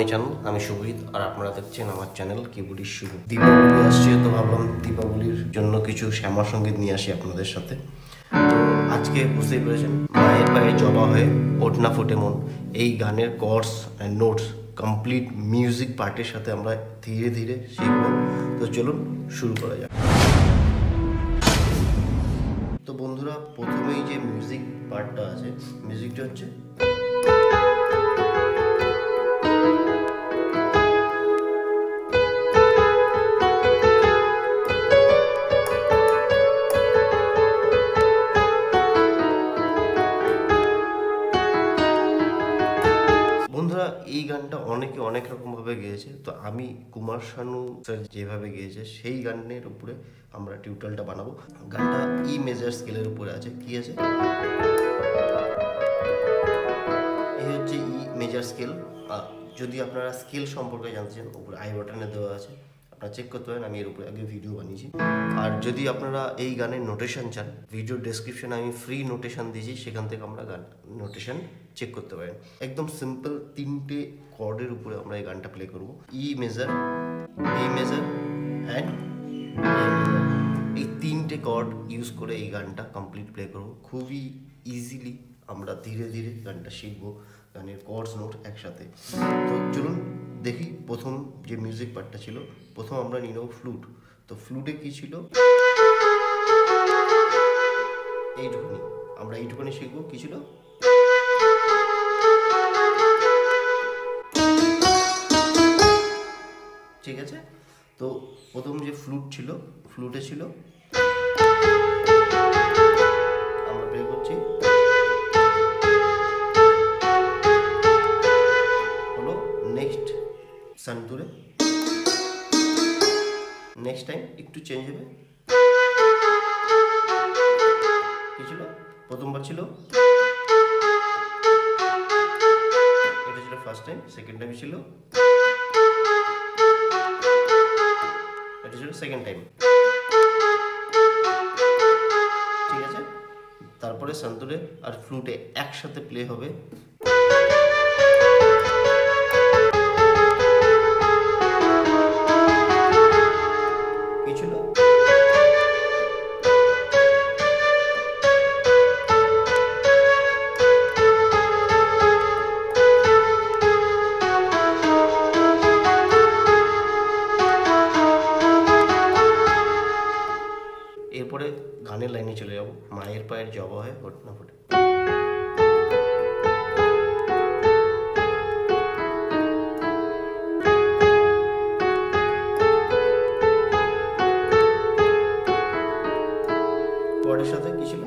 Channel. আমি শুভিত আর আপনারা দেখছেন আমার চ্যানেল কিবোর্ডিস্ট শুভ। দীপাবলি আসছে তো ভাবলাম দীপাবলির জন্য কিছু শ্যামা সঙ্গীত নিয়ে আসি আপনাদের সাথে। তো আজকে বুঝতেই পেরেছেন, মায়ের পায়ে জবা হয়ে উঠনা ফোটে মন, এই গানের chords and notes complete music পার্টের সাথে আমরা ধীরে ধীরে শিখব। তো চলুন শুরু করা যাক। তো বন্ধুরা, প্রথমেই যে মিউজিক পার্টটা আছে, মিউজিকটা হচ্ছে বন্ধুরা, এই গানটা অনেকে অনেক রকমভাবে গেয়েছে। তো আমি কুমার শানু স্যার যেভাবে গেয়েছে সেই গানের উপরে আমরা টিউটোরিয়ালটা বানাবো। গানটা ই মেজার স্কেলের উপরে আছে। কি আছে? এই হচ্ছে ই মেজার স্কেল। যদি আপনারা স্কেল সম্পর্কে জানতে চান, উপরে আই বাটনে দেওয়া আছে, আপনারা চেক করতে পারেন। আমি এর উপরে আগে ভিডিও বানিয়েছি। আর যদি আপনারা এই গানের নোটেশন চান, ভিডিও ডেসক্রিপশনে আমি ফ্রি নোটেশন দিয়েছি, সেখান থেকে আমরা গান নোটেশন চেক করতে পারেন। একদম সিম্পল তিনটে কর্ডের উপরে আমরা এই গানটা প্লে করব। ই মেজার, এ মেজার অ্যান্ড এই তিনটে কর্ড ইউজ করে এই গানটা কমপ্লিট প্লে করব। খুবই ইজিলি আমরা ধীরে ধীরে গানটা শিখবো, গানের কর্ডস নোট একসাথে। তো চলুন দেখি। প্রথম যে মিউজিক পার্টটা ছিল, প্রথম আমরা নিয়ে নেবো ফ্লুট। তো ফ্লুটে কি ছিল? এইটুকুনি আমরা এইটুকুনি শিখবো। কি ছিল? ঠিক আছে। তো প্রথম যে ফ্লুট ছিল, ফ্লুটে ছিল আমরা প্লে করছি হলো নেক্সট সান্তুরে। নেক্সট টাইম একটু চেঞ্জ হবে। কি ছিল? প্রথমবার ছিল এটা ছিল ফার্স্ট টাইম, সেকেন্ড টাইম ছিল এটা ছিল সেকেন্ড টাইম। ঠিক আছে। তারপরে সান্তুরে আর ফ্লুটে একসাথে প্লে হবে। কি ছিল? এরপরে গানের লাইনে চলে যাব। মায়ের পায়ের জবা হয় উঠনা ফোটে। কর্ডের সাথে কি ছিল?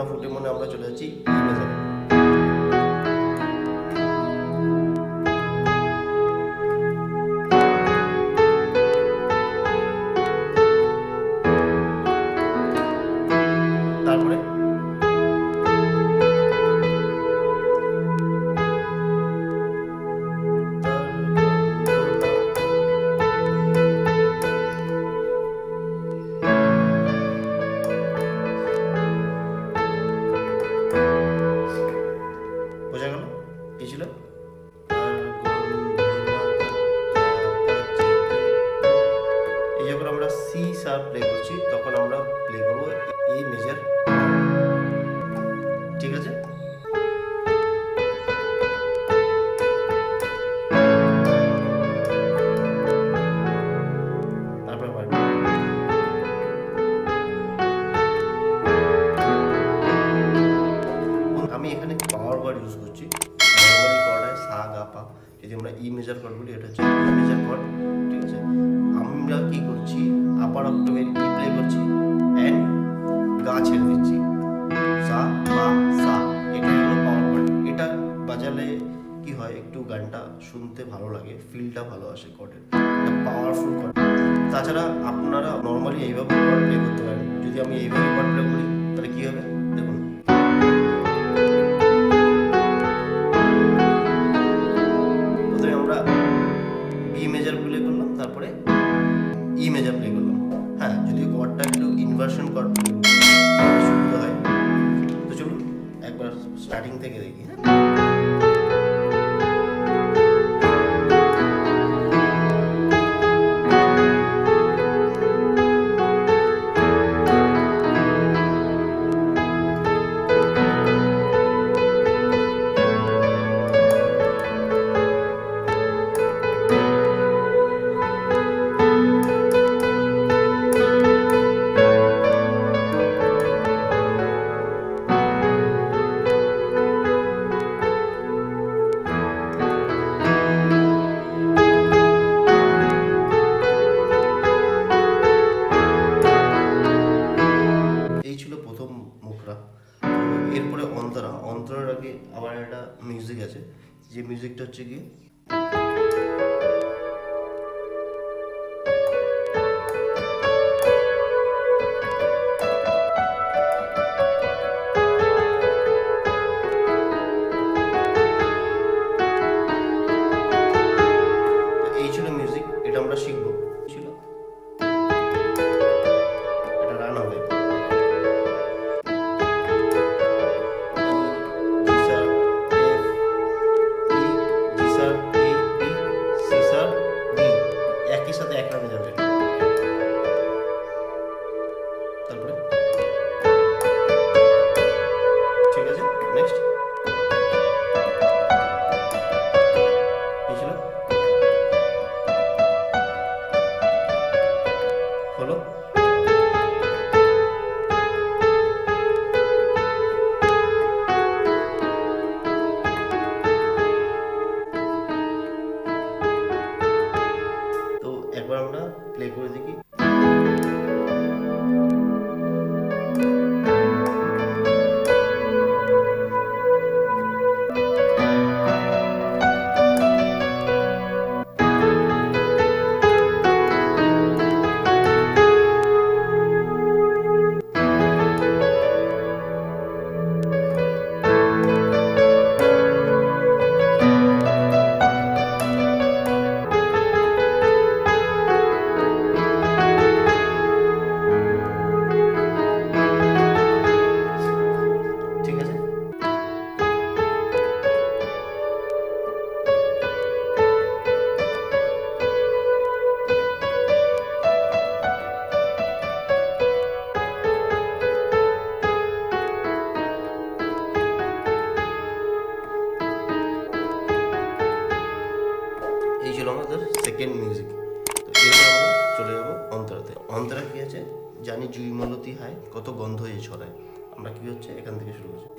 ফুটে মনে আমরা চলে যাচ্ছি তারপরে বোঝা গেল কি ছিল? এই যখন আমরা সি শার্প প্লে করছি, তখন আমরা প্লে করবো এ মেজার। ঠিক আছে। তারপরে আমি এখানে পাওয়ার কর্ড ইউজ করছি। নরমালি কর্ড হয় সা গা পা। যদি আমরা ই মেজার কর্ড বলি, এটা হচ্ছে ই মেজার কর্ড। ঠিক আছে। আমরা কি করছি? আপার অক্টাভে ই প্লে করছি অ্যান্ড গা ছেড়ে দিচ্ছি, সা পা সা। এটা হলো পাওয়ার কর্ড। এটা বাজালে কি হয়, একটু গানটা শুনতে ভালো লাগে, ফিলটা ভালো আসে কর্ডের। এটা পাওয়ারফুল কর্ড। তাছাড়া আপনারা নর্মালি এইভাবে কর্ড প্লে করতে পারেন। যদি আমি এইভাবে কর্ড প্লে করি, তাহলে কি হবে দেখুন। ই মেজার প্লে করলাম, তারপরে ই মেজার প্লে করলাম। হ্যাঁ, যদি কর্ডটা একটু ইনভার্সন কর্ড প্লে করতে সুবিধা হয়। তো চলুন একবার স্টার্টিং থেকে দেখি। হ্যাঁ, এই ছিল প্রথম মুখরা। এরপরে অন্তরা। অন্তরার আগে আবার একটা মিউজিক আছে, যে মিউজিকটা হচ্ছে কি এই ছিল মিউজিক, এটা আমরা শিখবো। ছিল এটা রান হবে একই সাথে এক রানে যাবে। তারপরে ঠিক আছে, নেক্সট এই ছিল হলো। তো একবার আমরা প্লে করে দেখি। ঠিক আছে, এই ছিল আমাদের সেকেন্ড মিউজিক। তো এরপর আমরা চলে যাবো অন্তরাতে। অন্তরা কি আছে, জানি জুই মলতি হায় কত গন্ধ এ ছড়ায়। আমরা কি হচ্ছে এখান থেকে শুরু করছি।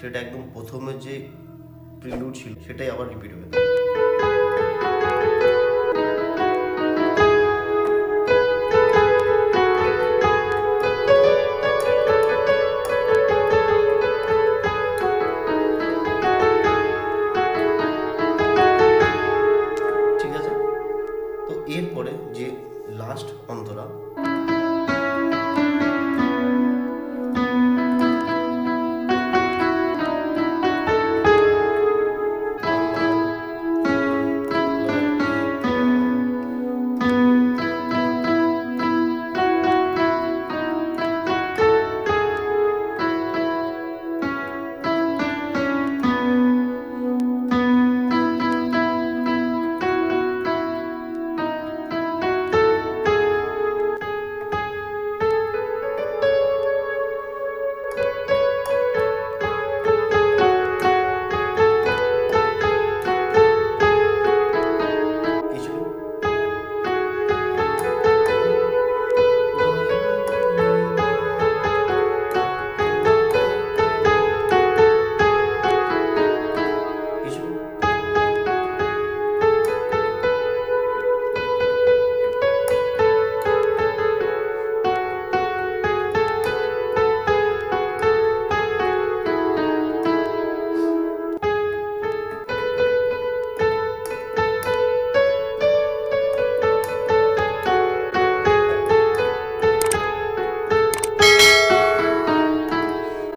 সেটা একদম প্রথমে যে প্রিলুড ছিল সেটাই আবার রিপিট হবে। ঠিক আছে, তো এরপরে যে লাস্ট অন্তরা